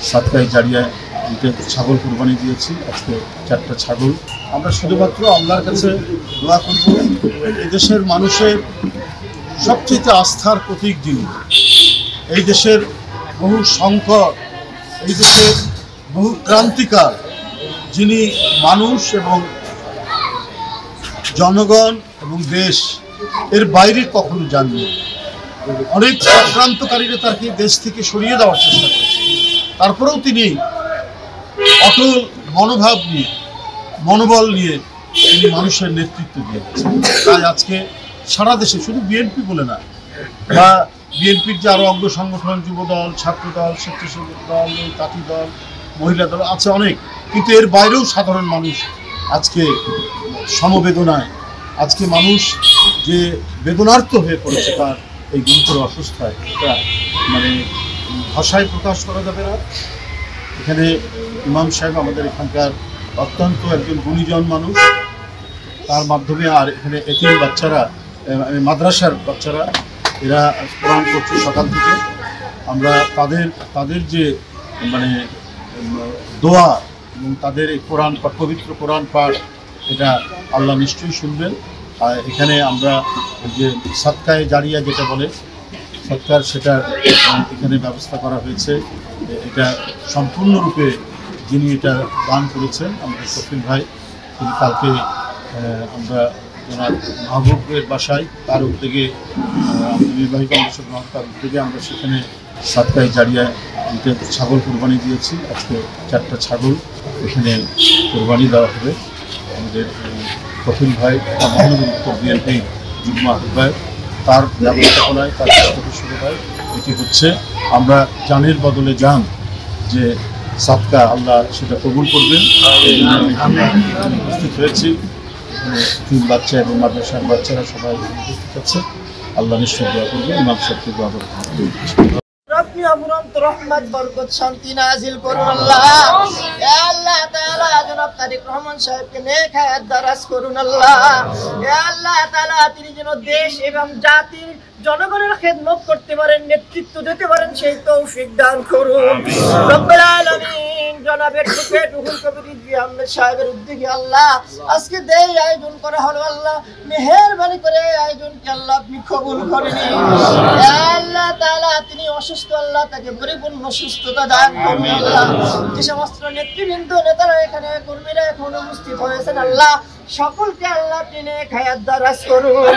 সাদকায়ে জারিয়ায় ছাগল কুরবানি দিয়েছি। আজকে 4টা ছাগল। আমরা শুধুমাত্র আল্লাহর কাছে দোয়া করব, এদেশের মানুষের সবচেয়ে আস্থার প্রতীক যিনি, এই দেশের বহু সংকট, এই দেশের বহু ক্রান্তিকার যিনি মানুষ এবং জনগণ এবং দেশ এর বাইরে কখনো যাননি। অনেক আক্রান্তকারীরা তাকে দেশ থেকে সরিয়ে দেওয়ার চেষ্টা করেছে, তারপরেও তিনি অটল মনোভাব নিয়ে, মনোবল নিয়ে তিনি মানুষের নেতৃত্ব দিয়েছেন। তাই আজকে সারা দেশে, শুধু বিএনপি বলে না, বা বিএনপির যে আরও অঙ্গ সংগঠন, যুবদল, ছাত্রদল, স্বেচ্ছাসেবক দল, তাঁতি দল, মহিলা দল আছে অনেক, কিন্তু এর বাইরেও সাধারণ মানুষ আজকে সমবেদনায়, আজকে মানুষ যে বেদনার্থ হয়ে পড়েছে তার এই গুরুতর অসুস্থায়, এটা মানে ভাষায় প্রকাশ করা যাবে না। এখানে ইমাম সাহেব আমাদের এখানকার অত্যন্ত একজন গুণীজন মানুষ, তার মাধ্যমে আর এখানে এতিম বাচ্চারা, মাদ্রাসার বাচ্চারা এরা কোরআন পড়ছে সকাল থেকে। আমরা তাদের যে মানে দোয়া এবং তাদের এই কোরআন পাঠ, পবিত্র কোরআন পাঠ, এটা আল্লাহ নিশ্চয়ই শুনবেন। আর এখানে আমরা যে সাদকায়ে জারিয়া যেটা বলে সৎকার, সেটা এখানে ব্যবস্থা করা হয়েছে। এটা সম্পূর্ণরূপে যিনি এটা দান করেছেন আমাদের কফিল ভাই, তিনি কালকে আমরা ওনার মাহবুবের বাসায়, তার উদ্যোগে নির্বাহী কমিশন তার উদ্যোগে আমরা সেখানে সাদকায়ে জারিয়ায় ছাগল কুরবানি দিয়েছি। আজকে 4টা ছাগল এখানে কুরবানি দেওয়া হবে। আমাদের কফিল ভাই মহানগর উত্তর বিএনপি যুগ্ম আহ্বায়ক, তার ব্যবস্থাপনায়, তার শুরু এটি হচ্ছে। আমরা জানের বদলে জান যে সাদকা, আল্লাহ সেটা কবুল করবেন। আমরা উপস্থিত হয়েছি, বাচ্চা এবং মাদ্রাসার বাচ্চারা সবাই উপস্থিত আছে। আল্লাহ নিশ্চয় দোয়া করবেন, ইমাম সাহেবকে দোয়া করবেন। আপনি অফুরন্ত রহমত বরকত শান্তি নাজিল করুন আল্লাহ। ইয়া আল্লাহ তাআলা জনাব তারেক রহমান সাহেবকে নেক হায়াত দারাজ করুন আল্লাহ। ইয়া আল্লাহ তাআলা তিনি যেন দেশ এবং জাতির জনগণের খেদমত করতে পারেন, নেতৃত্ব দিতে পারেন, সেই তৌফিক দান করুন রব্বুল আলামিন। জনাবের রুহুল কবির রিজভী আহমেদ সাহেবের উদ্যোগে আল্লাহ আজকে দেই আয়োজন করা হলো আল্লাহ, মেহেরবানি করে আয়োজনকে আল্লাহ আপনি কবুল করে নিন। ইয়া আল্লাহ তাআলা তিনি অসুস্থ, আল্লাহ তাকে পরিপূর্ণ সুস্থতা দান করুন আল্লাহ। যে সমস্ত নেতৃবৃন্দ, নেতারা এখানে, কর্মীরা এখন উপস্থিত হয়েছেন আল্লাহ, সকলকে আল্লাহ আপনি নেক হায়াত দারাজ করুন।